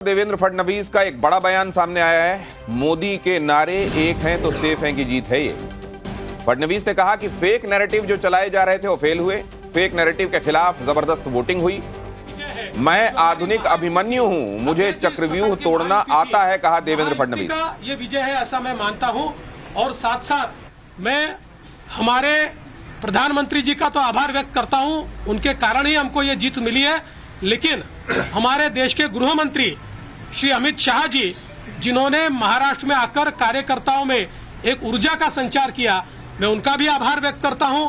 देवेंद्र फडणवीस का एक बड़ा बयान सामने आया है। मोदी के नारे एक हैं तो सेफ हैं की जीत है ये। फडणवीस ने कहा कि फेक नैरेटिव जो चलाए जा रहे थे वो फेल हुए। फेक नैरेटिव के खिलाफ जबरदस्त वोटिंग हुई। मैं आधुनिक अभिमन्यु हूं, मुझे चक्रव्यूह तोड़ना आता है, कहा देवेंद्र फडणवीस। ये विजय है ऐसा मैं मानता हूं और साथ साथ मैं हमारे प्रधानमंत्री जी का तो आभार व्यक्त करता हूं, उनके कारण ही हमको ये जीत मिली है। लेकिन हमारे देश के गृह मंत्री श्री अमित शाह जी, जिन्होंने महाराष्ट्र में आकर कार्यकर्ताओं में एक ऊर्जा का संचार किया, मैं उनका भी आभार व्यक्त करता हूं।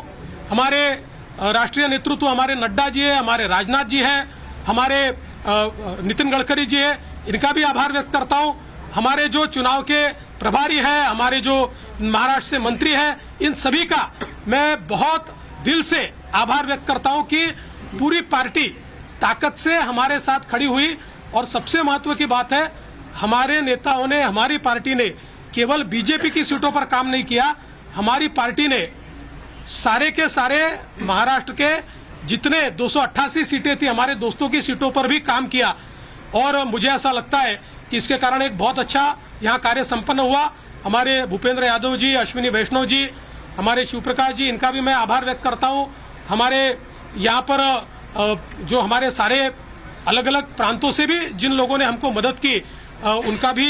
हमारे राष्ट्रीय नेतृत्व हमारे नड्डा जी है, हमारे राजनाथ जी हैं, हमारे नितिन गडकरी जी है, इनका भी आभार व्यक्त करता हूं। हमारे जो चुनाव के प्रभारी हैं, हमारे जो महाराष्ट्र से मंत्री हैं, इन सभी का मैं बहुत दिल से आभार व्यक्त करता हूं कि पूरी पार्टी ताकत से हमारे साथ खड़ी हुई। और सबसे महत्व की बात है, हमारे नेताओं ने, हमारी पार्टी ने केवल बीजेपी की सीटों पर काम नहीं किया, हमारी पार्टी ने सारे के सारे महाराष्ट्र के जितने 288 सीटें थी हमारे दोस्तों की सीटों पर भी काम किया। और मुझे ऐसा लगता है कि इसके कारण एक बहुत अच्छा यहाँ कार्य संपन्न हुआ। हमारे भूपेंद्र यादव जी, अश्विनी वैष्णव जी, हमारे शिवप्रकाश जी, इनका भी मैं आभार व्यक्त करता हूँ। हमारे यहाँ पर जो हमारे सारे अलग अलग प्रांतों से भी जिन लोगों ने हमको मदद की, उनका भी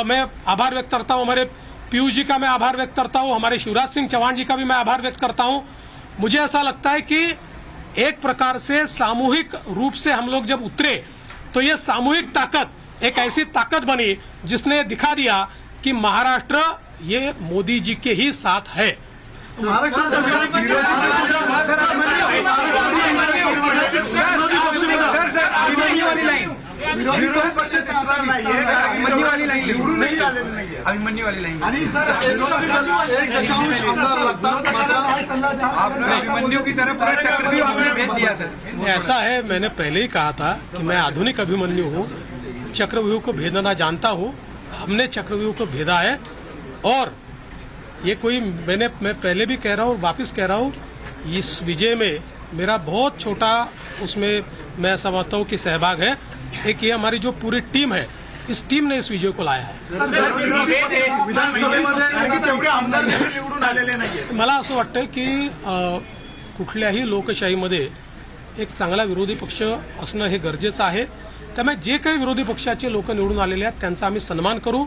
मैं आभार व्यक्त करता हूँ। हमारे पीयूष जी का मैं आभार व्यक्त करता हूँ, हमारे शिवराज सिंह चौहान जी का भी मैं आभार व्यक्त करता हूँ। मुझे ऐसा लगता है कि एक प्रकार से सामूहिक रूप से हम लोग जब उतरे तो ये सामूहिक ताकत एक ऐसी ताकत बनी जिसने दिखा दिया कि महाराष्ट्र ये मोदी जी के ही साथ है। अभिमन्यू वाली लाइन अभिमन्यू की तरफ चक्रव्यूह आपने भेज दिया सर। ऐसा है, मैंने पहले ही कहा था कि मैं आधुनिक अभिमन्यु हूँ, चक्रव्यूह को भेदना जानता हूँ। हमने चक्रव्यूह को भेदा है और ये कोई मैं पहले भी कह रहा हूँ, वापस कह रहा हूँ, इस विजय में मेरा बहुत छोटा उसमें मैं समझता हूँ कि सहभाग है। एक ये हमारी जो पूरी टीम है, इस टीम ने इस विजय को लाया है। मला असं वाटतं की कुठल्याही लोकशाहीमध्ये एक चांगला विरोधी पक्ष असणं हे गरजेचं आहे। त्यामुळे जे काही विरोधी पक्षाचे लोक निवडून आलेले आहेत त्यांचा आम्ही सन्मान करू।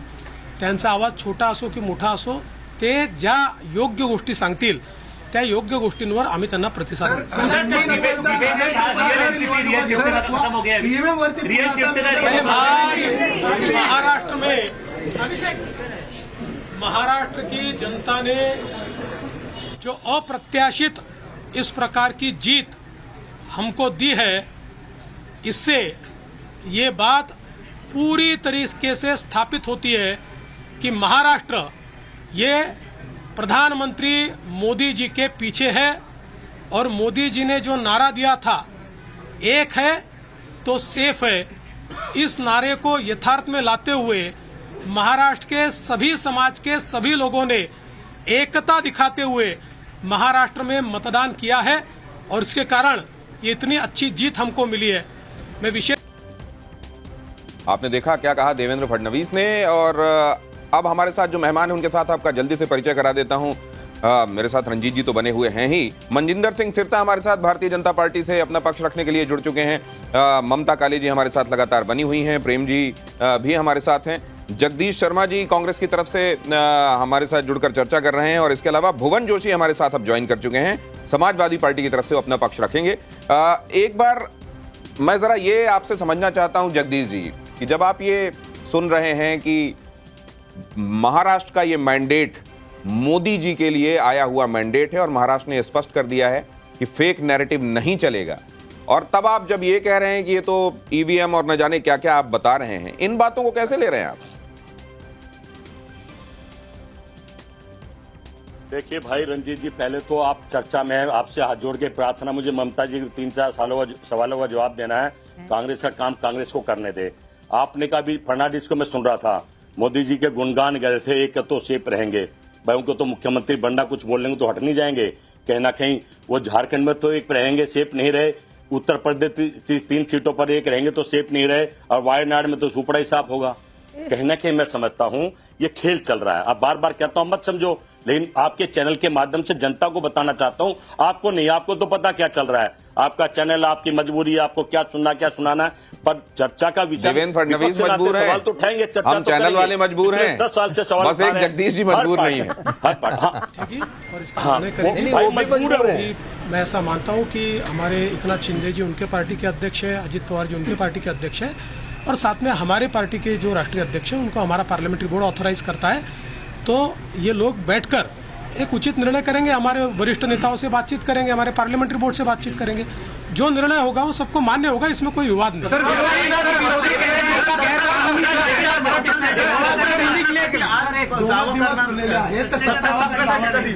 त्यांचा आवाज छोटा असो की मोठा असो, ते ज्या योग्य गोष्टी सांगतील त्या योग्य गोष्टींवर आम्ही त्यांना प्रतिसाद देऊ। महाराष्ट्र की जनता ने जो अप्रत्याशित इस प्रकार की जीत हमको दी है, इससे ये बात पूरी तरीके से स्थापित होती है कि महाराष्ट्र ये प्रधानमंत्री मोदी जी के पीछे है। और मोदी जी ने जो नारा दिया था, एक है तो सेफ है, इस नारे को यथार्थ में लाते हुए महाराष्ट्र के सभी समाज के सभी लोगों ने एकता दिखाते हुए महाराष्ट्र में मतदान किया है और इसके कारण ये इतनी अच्छी जीत हमको मिली है। मैं विशेष आपने देखा क्या कहा देवेंद्र फडणवीस ने। और अब हमारे साथ जो मेहमान हैं उनके साथ आपका जल्दी से परिचय करा देता हूं। मेरे साथ रंजीत जी तो बने हुए हैं ही, मनजिंदर सिंह सिरसा हमारे साथ भारतीय जनता पार्टी से अपना पक्ष रखने के लिए जुड़ चुके हैं। ममता काली जी हमारे साथ लगातार बनी हुई हैं, प्रेम जी भी हमारे साथ हैं, जगदीश शर्मा जी कांग्रेस की तरफ से हमारे साथ जुड़कर चर्चा कर रहे हैं, और इसके अलावा भुवन जोशी हमारे साथ अब ज्वाइन कर चुके हैं, समाजवादी पार्टी की तरफ से वो अपना पक्ष रखेंगे। एक बार मैं जरा ये आपसे समझना चाहता हूं जगदीश जी कि जब आप ये सुन रहे हैं कि महाराष्ट्र का ये मैंडेट मोदी जी के लिए आया हुआ मैंडेट है और महाराष्ट्र ने स्पष्ट कर दिया है कि फेक नैरेटिव नहीं चलेगा, और तब आप जब ये कह रहे हैं कि ये तो ईवीएम और न जाने क्या क्या आप बता रहे हैं, इन बातों को कैसे ले रहे हैं आप? देखिए भाई रंजीत जी, पहले तो आप चर्चा में आपसे हाथ जोड़ के प्रार्थना, मुझे ममता जी 3-4 सवालों का जवाब देना है। कांग्रेस का काम कांग्रेस को करने दे। आपने कहा भी फर्नांडिस को मैं सुन रहा था, मोदी जी के गुणगान गए थे, एक तो सेफ रहेंगे। भाई उनको तो मुख्यमंत्री बनना, कुछ बोल लेंगे तो हट नहीं जाएंगे। कहीं ना कहीं वो झारखंड में तो एक रहेंगे, सेफ नहीं रहे। उत्तर प्रदेश 3 सीटों पर एक रहेंगे तो सेफ नहीं रहे, और वायनाड में तो सुपड़ा ही साफ होगा। कहीं ना कहीं मैं समझता हूं ये खेल चल रहा है। अब बार बार कहता हूं मत समझो, लेकिन आपके चैनल के माध्यम से जनता को बताना चाहता हूं, आपको नहीं, आपको तो पता क्या चल रहा है, आपका चैनल, आपकी मजबूरी है, आपको क्या सुनना क्या सुनाना है, पर चर्चा का विषय देवेंद्र फडणवीस विपक्ष से नाते मजबूर है, सवाल तो उठाएंगे, चर्चा हम तो चैनल करेंगे। वाले मजबूर पिछले हैं, 10 साल से सवाल बस एक उठा रहे हैं। जगदीश जी हर मजबूर पार्टी- नहीं है। हर पार्टी- हाँ, और इसका हाँ, निर्णय वो करेंगे। भाई मजबूर है वो। कि मैं ऐसा मानता हूं कि हमारे एकनाथ शिंदे जी उनके पार्टी के अध्यक्ष है, अजित पवार जी उनके पार्टी के अध्यक्ष है, और साथ में हमारे पार्टी के जो राष्ट्रीय अध्यक्ष है उनको हमारा पार्लियामेंट्री बोर्ड ऑथराइज करता है। तो ये लोग बैठकर एक उचित निर्णय करेंगे, हमारे वरिष्ठ नेताओं से बातचीत करेंगे, हमारे पार्लियामेंट्री बोर्ड से बातचीत करेंगे, जो निर्णय होगा वो सबको मान्य होगा, इसमें कोई विवाद नहीं।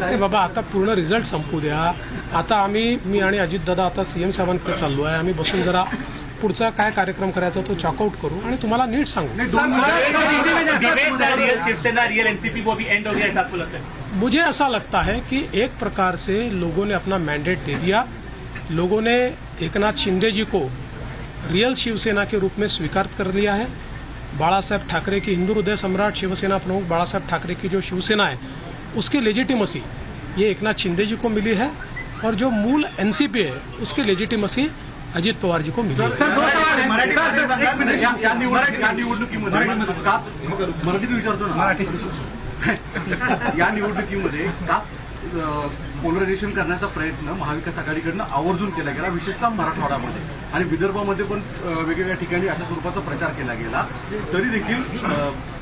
अरे बाबा, आता पूर्ण रिझल्ट संपू द्या। आता मी आणि अजितदादा आता सीएम साहेबांकडे चाललो आहे, आम्ही बसून जरा पुढचा काय कार्यक्रम करायचा तो चॉकआउट करू आणि तुम्हाला नीट सांगू। शिवसेना रियल एनसीपी वो भी एंड हो गया ऐसा आपको लगता है? मुझे ऐसा लगता है कि एक प्रकार से लोगों ने अपना मैंडेट दे दिया, लोगों ने एकनाथ शिंदे जी को रियल शिवसेना के रूप में स्वीकार कर लिया है। बाळासाहेब ठाकरे की हिंदू हृदय सम्राट शिवसेना प्रमुख बाळासाहेब ठाकरे की जो शिवसेना है उसकी लेजिटिमसी ये एकनाथ शिंदे जी को मिली है, और जो मूल एनसीपी है उसकी लेजिटिमसी अजित पवार जी को मिली है। मराठीत विचारतो ना, या निवडणुकीमध्ये कास्ट पोलरायझेशन करण्याचा प्रयत्न महाविकास आघाडीकडनं आवर्जून केला गेला, विशेषतः मराठवाड्यामध्ये आणि विदर्भामध्ये पण वेगवेगळ्या ठिकाणी अशा स्वरूपाचा प्रचार केला गेला। तरी देखील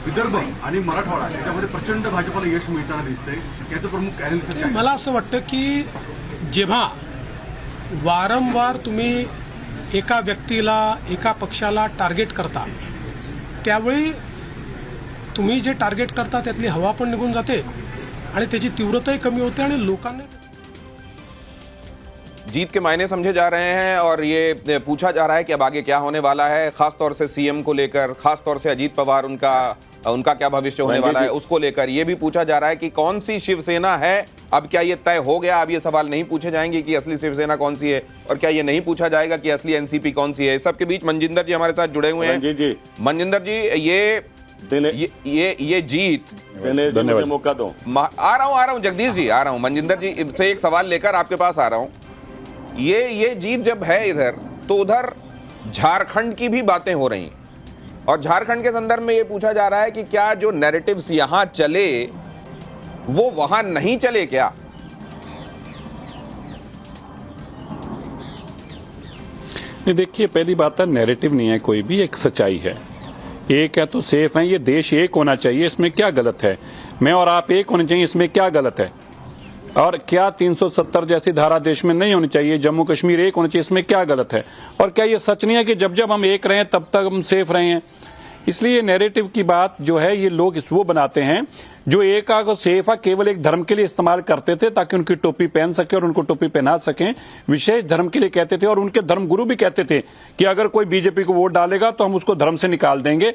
विदर्भ आणि मराठवाडा याच्यामध्ये प्रचंड भाजपला यश मिळताना दिसतंय, याचं प्रमुख अॅनालिसिस काय? मला असं वाटतं की जेव्हा वारंवार तुम्ही एका व्यक्तीला एका पक्षाला टार्गेट करता त्यावेळी तुम्ही जे टार्गेट करता त्यातली हवा पण निघून जाते आणि त्याची तीव्रताही कमी होते आणि लोकांना जीत के मायने समझे जा रहे हैं और ये पूछा जा रहा है कि अब आगे क्या होने वाला है, खासतौर से सीएम को लेकर, खासतौर से अजीत पवार उनका क्या भविष्य होने वाला है उसको लेकर ये भी पूछा जा रहा है कि कौन सी शिवसेना है। अब क्या ये तय हो गया, अब ये सवाल नहीं पूछे जाएंगे कि असली शिवसेना कौन सी है, और क्या ये नहीं पूछा जाएगा कि असली एनसीपी कौन सी है। इस सबके बीच मनजिंदर जी हमारे साथ जुड़े हुए हैं। जी मनजिंदर जी, ये जीत, धन्यवाद, मौका दो। आ रहा हूं जगदीश जी, आ रहा हूं मनजिंदर जी से एक सवाल लेकर आपके पास आ रहा हूं। ये जीत जब है इधर, तो उधर झारखंड की भी बातें हो रही हैं, और झारखंड के संदर्भ में ये पूछा जा रहा है कि क्या जो नैरेटिव्स यहां चले वो वहां नहीं चले क्या? नहीं, देखिए, पहली बात है नैरेटिव नहीं है कोई भी, एक सच्चाई है। एक है तो सेफ है, ये देश एक होना चाहिए, इसमें क्या गलत है? मैं और आप एक होने चाहिए, इसमें क्या गलत है? और क्या 370 जैसी धारा देश में नहीं होनी चाहिए, जम्मू कश्मीर एक होना चाहिए, इसमें क्या गलत है? और क्या ये सच नहीं है कि जब जब हम एक रहे तब तक हम सेफ रहे हैं? इसलिए नैरेटिव की बात जो है ये लोग वो बनाते हैं जो एक को सेफ केवल एक धर्म के लिए इस्तेमाल करते थे ताकि उनकी टोपी पहन सके और उनको टोपी पहना सकें, विशेष धर्म के लिए कहते थे, और उनके धर्मगुरु भी कहते थे कि अगर कोई बीजेपी को वोट डालेगा तो हम उसको धर्म से निकाल देंगे।